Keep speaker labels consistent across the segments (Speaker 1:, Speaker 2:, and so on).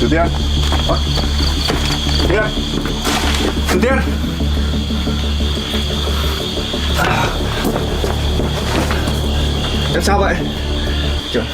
Speaker 1: tien. Tien. Tien. Em sao vậy? Trời.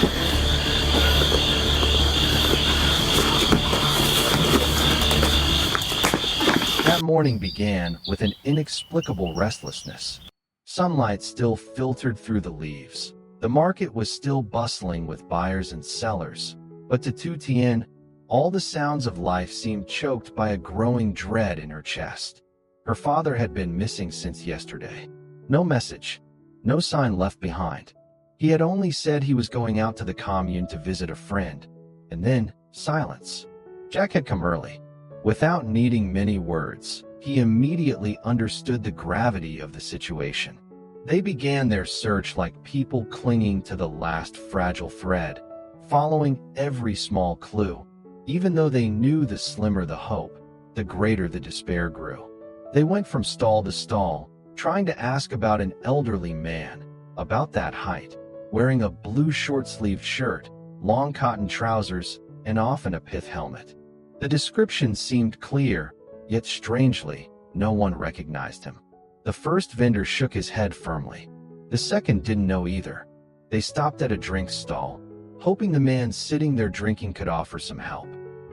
Speaker 2: That morning began with an inexplicable restlessness. Sunlight still filtered through the leaves. The market was still bustling with buyers and sellers, but to Tien, all the sounds of life seemed choked by a growing dread in her chest. Her father had been missing since yesterday. No message, no sign left behind. He had only said he was going out to the commune to visit a friend, and then silence. Jack had come early. Without needing many words, he immediately understood the gravity of the situation. They began their search like people clinging to the last fragile thread, following every small clue. Even though they knew the slimmer the hope, the greater the despair grew. They went from stall to stall, trying to ask about an elderly man, about that height, wearing a blue short-sleeved shirt, long cotton trousers, and often a pith helmet. The description seemed clear, yet strangely, no one recognized him. The first vendor shook his head firmly. The second didn't know either. They stopped at a drink stall, hoping the man sitting there drinking could offer some help.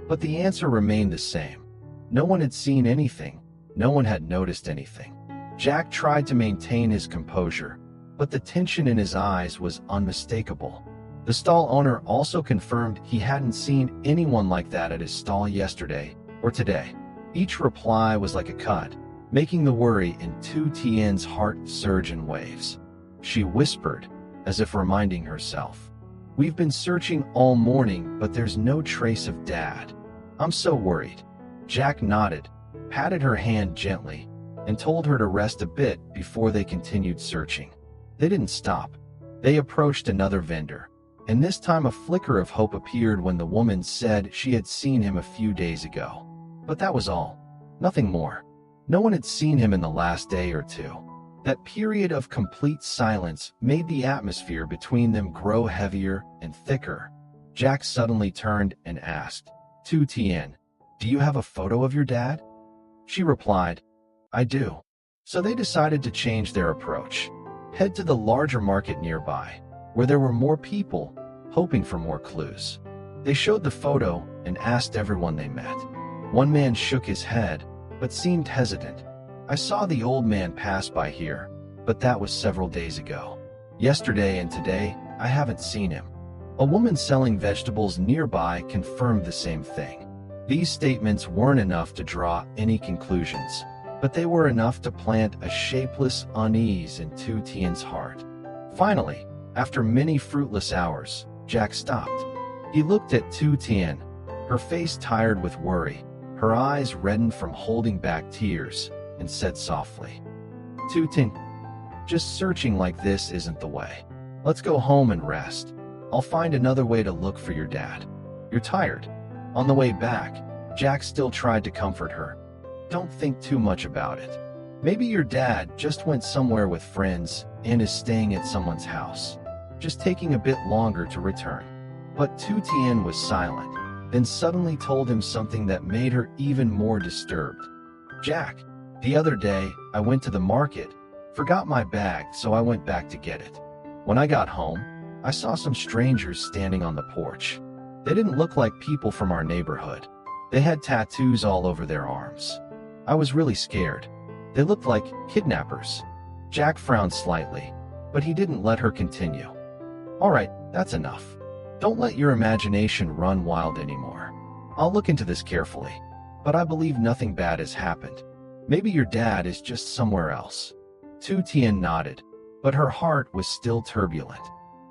Speaker 2: But the answer remained the same. No one had seen anything. No one had noticed anything. Jack tried to maintain his composure, but the tension in his eyes was unmistakable. The stall owner also confirmed he hadn't seen anyone like that at his stall yesterday or today. Each reply was like a cut, making the worry in Tien's heart surge in waves. She whispered, as if reminding herself, "We've been searching all morning, but there's no trace of Dad. I'm so worried." Jack nodded, patted her hand gently, and told her to rest a bit before they continued searching. They didn't stop. They approached another vendor, and this time a flicker of hope appeared when the woman said she had seen him a few days ago. But that was all. Nothing more. No one had seen him in the last day or two. That period of complete silence made the atmosphere between them grow heavier and thicker. Jack suddenly turned and asked, "Tien, do you have a photo of your dad?" She replied, "I do." So they decided to change their approach. Head to the larger market nearby, where there were more people, hoping for more clues. They showed the photo and asked everyone they met. One man shook his head, but seemed hesitant. "I saw the old man pass by here, but that was several days ago. Yesterday and today, I haven't seen him." A woman selling vegetables nearby confirmed the same thing. These statements weren't enough to draw any conclusions, but they were enough to plant a shapeless unease in Tien's heart. Finally, after many fruitless hours, Jack stopped. He looked at Tien, her face tired with worry, her eyes reddened from holding back tears, and said softly, "Tien, just searching like this isn't the way. Let's go home and rest. I'll find another way to look for your dad. You're tired." On the way back, Jack still tried to comfort her. "Don't think too much about it. Maybe your dad just went somewhere with friends and is staying at someone's house, just taking a bit longer to return." But Tien was silent, then suddenly told him something that made her even more disturbed. "Jack, the other day, I went to the market, forgot my bag, so I went back to get it. When I got home, I saw some strangers standing on the porch. They didn't look like people from our neighborhood. They had tattoos all over their arms. I was really scared. They looked like kidnappers." Jack frowned slightly, but he didn't let her continue. "All right, that's enough. Don't let your imagination run wild anymore. I'll look into this carefully, but I believe nothing bad has happened. Maybe your dad is just somewhere else." Tien nodded, but her heart was still turbulent.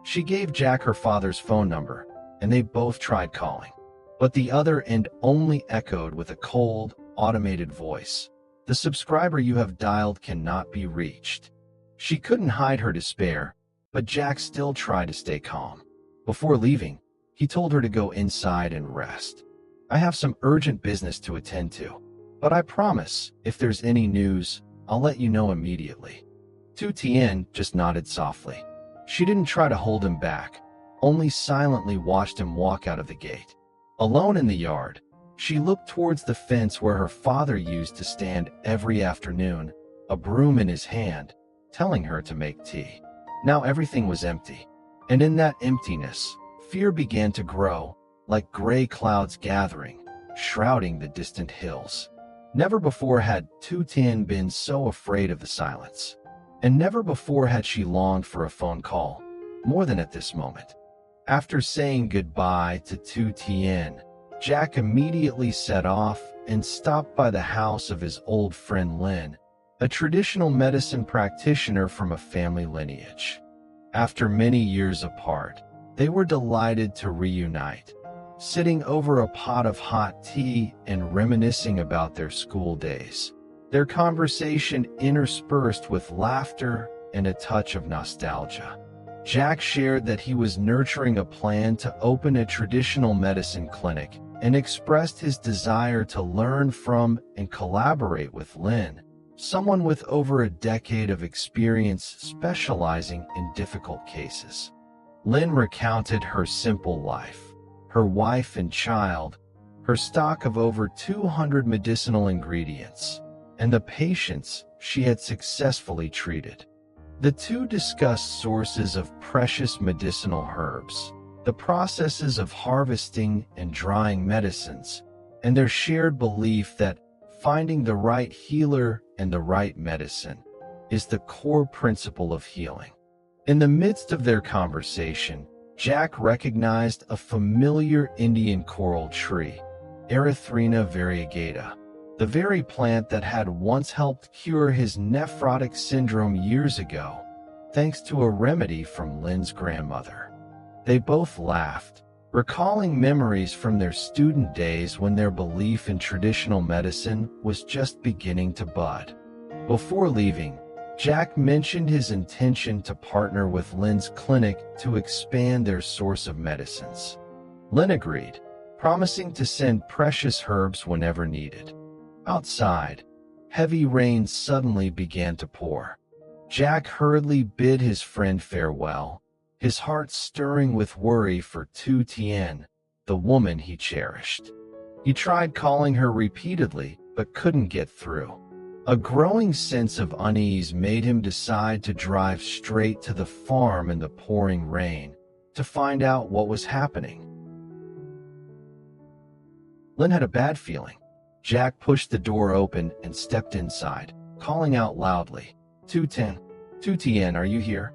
Speaker 2: She gave Jack her father's phone number, and they both tried calling. But the other end only echoed with a cold, automated voice. "The subscriber you have dialed cannot be reached." She couldn't hide her despair, but Jack still tried to stay calm. Before leaving, he told her to go inside and rest. "I have some urgent business to attend to, but I promise, if there's any news, I'll let you know immediately." Tien just nodded softly. She didn't try to hold him back, only silently watched him walk out of the gate. Alone in the yard, she looked towards the fence where her father used to stand every afternoon, a broom in his hand, telling her to make tea. Now everything was empty, and in that emptiness, fear began to grow, like gray clouds gathering, shrouding the distant hills. Never before had Tien been so afraid of the silence, and never before had she longed for a phone call, more than at this moment. After saying goodbye to Tien, Jack immediately set off and stopped by the house of his old friend Lynn, a traditional medicine practitioner from a family lineage. After many years apart, they were delighted to reunite, sitting over a pot of hot tea and reminiscing about their school days, their conversation interspersed with laughter and a touch of nostalgia. Jack shared that he was nurturing a plan to open a traditional medicine clinic and expressed his desire to learn from and collaborate with Lynn, someone with over a decade of experience specializing in difficult cases. Lynn recounted her simple life, her wife and child, her stock of over 200 medicinal ingredients, and the patients she had successfully treated. The two discussed sources of precious medicinal herbs, the processes of harvesting and drying medicines, and their shared belief that finding the right healer and the right medicine is the core principle of healing. In the midst of their conversation, Jack recognized a familiar Indian coral tree, Erythrina variegata, the very plant that had once helped cure his nephrotic syndrome years ago, thanks to a remedy from Lynn's grandmother. They both laughed, recalling memories from their student days when their belief in traditional medicine was just beginning to bud. Before leaving, Jack mentioned his intention to partner with Lynn's clinic to expand their source of medicines. Lynn agreed, promising to send precious herbs whenever needed. Outside, heavy rain suddenly began to pour. Jack hurriedly bid his friend farewell, his heart stirring with worry for Tien, the woman he cherished. He tried calling her repeatedly, but couldn't get through. A growing sense of unease made him decide to drive straight to the farm in the pouring rain to find out what was happening. Lynn had a bad feeling. Jack pushed the door open and stepped inside, calling out loudly, Tien, are you here?"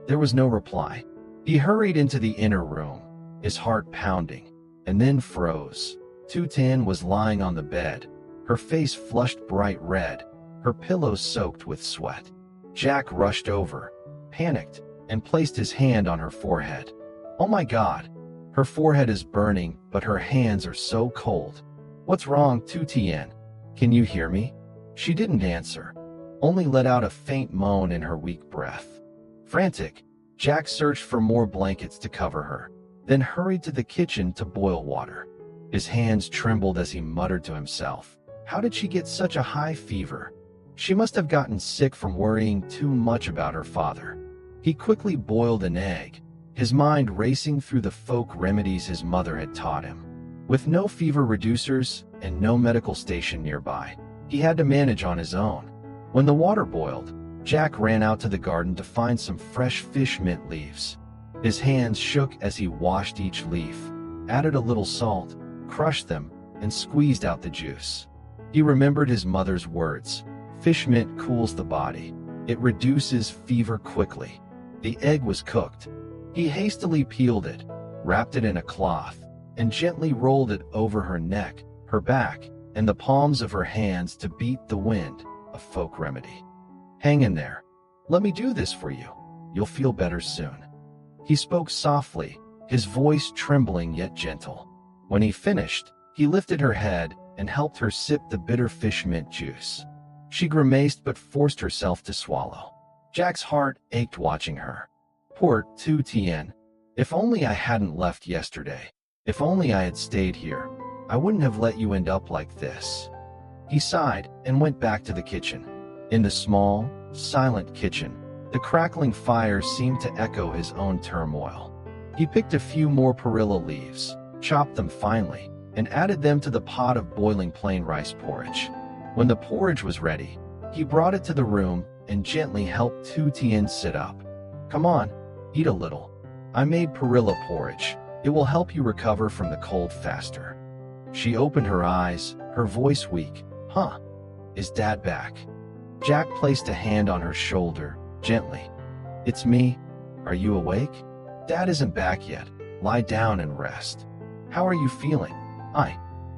Speaker 2: There was no reply. He hurried into the inner room, his heart pounding, and then froze. Tien was lying on the bed, her face flushed bright red, her pillow soaked with sweat. Jack rushed over, panicked, and placed his hand on her forehead. "Oh my God! Her forehead is burning, but her hands are so cold. What's wrong, Tien? Can you hear me?" She didn't answer, only let out a faint moan in her weak breath. Frantic, Jack searched for more blankets to cover her, then hurried to the kitchen to boil water. His hands trembled as he muttered to himself, "How did she get such a high fever? She must have gotten sick from worrying too much about her father." He quickly boiled an egg, his mind racing through the folk remedies his mother had taught him. With no fever reducers and no medical station nearby, he had to manage on his own. When the water boiled, Jack ran out to the garden to find some fresh fish mint leaves. His hands shook as he washed each leaf, added a little salt, crushed them, and squeezed out the juice. He remembered his mother's words, "Fish mint cools the body. It reduces fever quickly." The egg was cooked. He hastily peeled it, wrapped it in a cloth, and gently rolled it over her neck, her back, and the palms of her hands to beat the wind, a folk remedy. "Hang in there. Let me do this for you. You'll feel better soon." He spoke softly, his voice trembling yet gentle. When he finished, he lifted her head and helped her sip the bitter fish mint juice. She grimaced but forced herself to swallow. Jack's heart ached watching her. Poor Tien. If only I hadn't left yesterday. If only I had stayed here. I wouldn't have let you end up like this. He sighed and went back to the kitchen. In the small, silent kitchen, the crackling fire seemed to echo his own turmoil. He picked a few more perilla leaves, chopped them finely, and added them to the pot of boiling plain rice porridge. When the porridge was ready, he brought it to the room and gently helped Tien sit up. Come on, eat a little. I made perilla porridge. It will help you recover from the cold faster. She opened her eyes, her voice weak. Huh? Is Dad back? Jack placed a hand on her shoulder, gently. It's me. Are you awake? Dad isn't back yet. Lie down and rest. How are you feeling?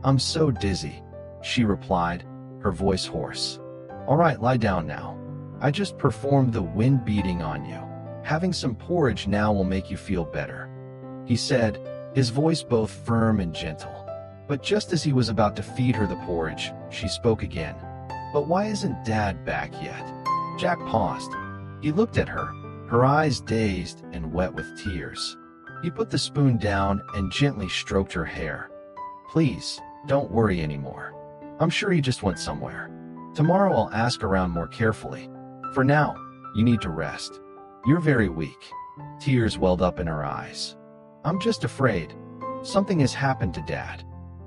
Speaker 2: I'm so dizzy, she replied, her voice hoarse. All right, lie down now. I just performed the wind beating on you. Having some porridge now will make you feel better, he said, his voice both firm and gentle. But just as he was about to feed her the porridge, she spoke again. But why isn't Dad back yet? Jack paused. He looked at her eyes dazed and wet with tears. He put the spoon down and gently stroked her hair. Please, don't worry anymore. I'm sure he just went somewhere. Tomorrow I'll ask around more carefully. For now, you need to rest. You're very weak. Tears welled up in her eyes. I'm just afraid. Something has happened to Dad.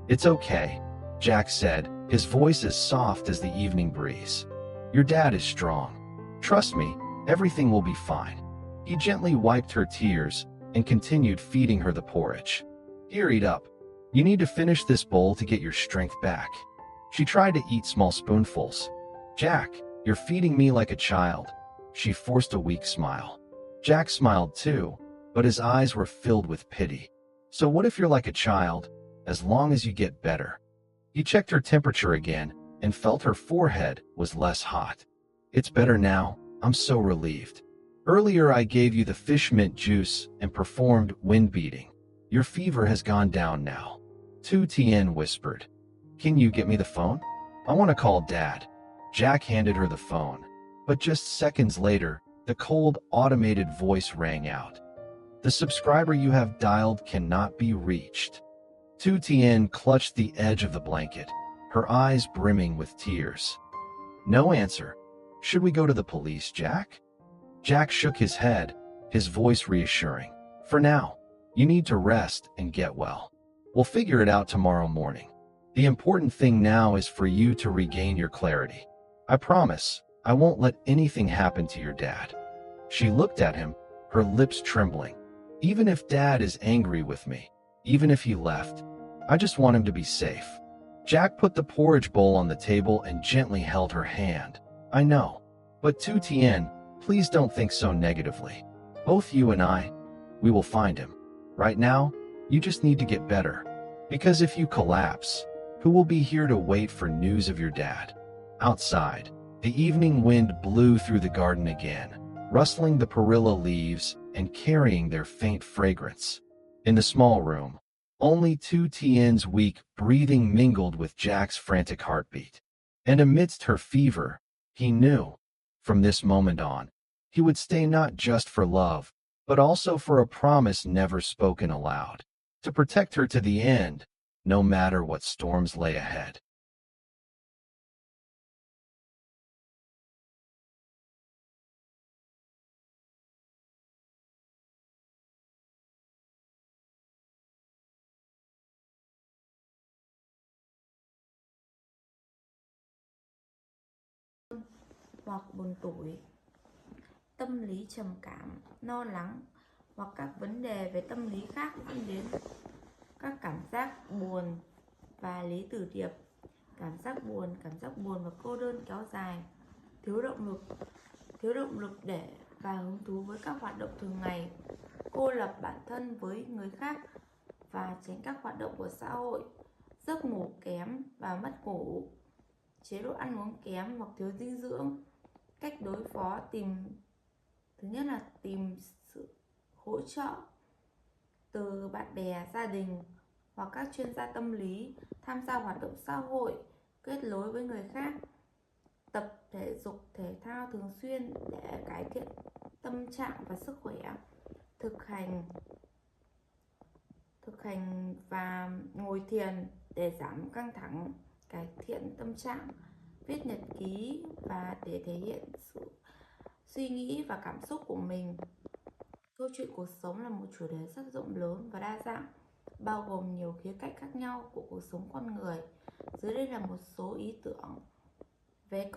Speaker 2: It's okay, Jack said, his voice as soft as the evening breeze. Your dad is strong. Trust me, everything will be fine. He gently wiped her tears and continued feeding her the porridge. Here, eat up. You need to finish this bowl to get your strength back. She tried to eat small spoonfuls. Jack, you're feeding me like a child. She forced a weak smile. Jack smiled too, but his eyes were filled with pity. So what if you're like a child, as long as you get better? He checked her temperature again and felt her forehead was less hot. It's better now. I'm so relieved. Earlier I gave you the fish mint juice and performed wind beating. Your fever has gone down now. Tien whispered. Can you get me the phone? I want to call Dad. Jack handed her the phone, but just seconds later, the cold, automated voice rang out. The subscriber you have dialed cannot be reached. Tien clutched the edge of the blanket, her eyes brimming with tears. No answer. Should we go to the police, Jack? Jack shook his head, his voice reassuring. For now, you need to rest and get well. We'll figure it out tomorrow morning. The important thing now is for you to regain your clarity. I promise, I won't let anything happen to your dad. She looked at him, her lips trembling. Even if Dad is angry with me, even if he left, I just want him to be safe. Jack put the porridge bowl on the table and gently held her hand. I know. But Tien, please don't think so negatively. Both you and I, we will find him. Right now, you just need to get better. Because if you collapse, who will be here to wait for news of your dad? Outside, the evening wind blew through the garden again, rustling the perilla leaves and carrying their faint fragrance. In the small room, only Tien's weak breathing mingled with Jack's frantic heartbeat. And amidst her fever, he knew, from this moment on, he would stay not just for love, but also for a promise never spoken aloud, to protect her to the end, no matter what storms lay ahead.
Speaker 3: Hoặc buồn tủi, tâm lý trầm cảm, lo lắng hoặc các vấn đề về tâm lý khác dẫn đến các cảm giác buồn và lý tử điệp, cảm giác buồn và cô đơn kéo dài, thiếu động lực để và hứng thú với các hoạt động thường ngày, cô lập bản thân với người khác và tránh các hoạt động của xã hội, giấc ngủ kém và mất ngủ, chế độ ăn uống kém hoặc thiếu dinh dưỡng. Cách đối phó thứ nhất là tìm sự hỗ trợ từ bạn bè, gia đình hoặc các chuyên gia tâm lý, tham gia hoạt động xã hội, kết nối với người khác, tập thể dục thể thao thường xuyên để cải thiện tâm trạng và sức khỏe, thực hành và ngồi thiền để giảm căng thẳng, cải thiện tâm trạng, viết nhật ký và để thể hiện sự suy nghĩ và cảm xúc của mình. Câu chuyện cuộc sống là một chủ đề rất rộng lớn và đa dạng. bao gồm nhiều khía cạnh khác nhau của cuộc sống con người. Dưới đây là một số ý tưởng về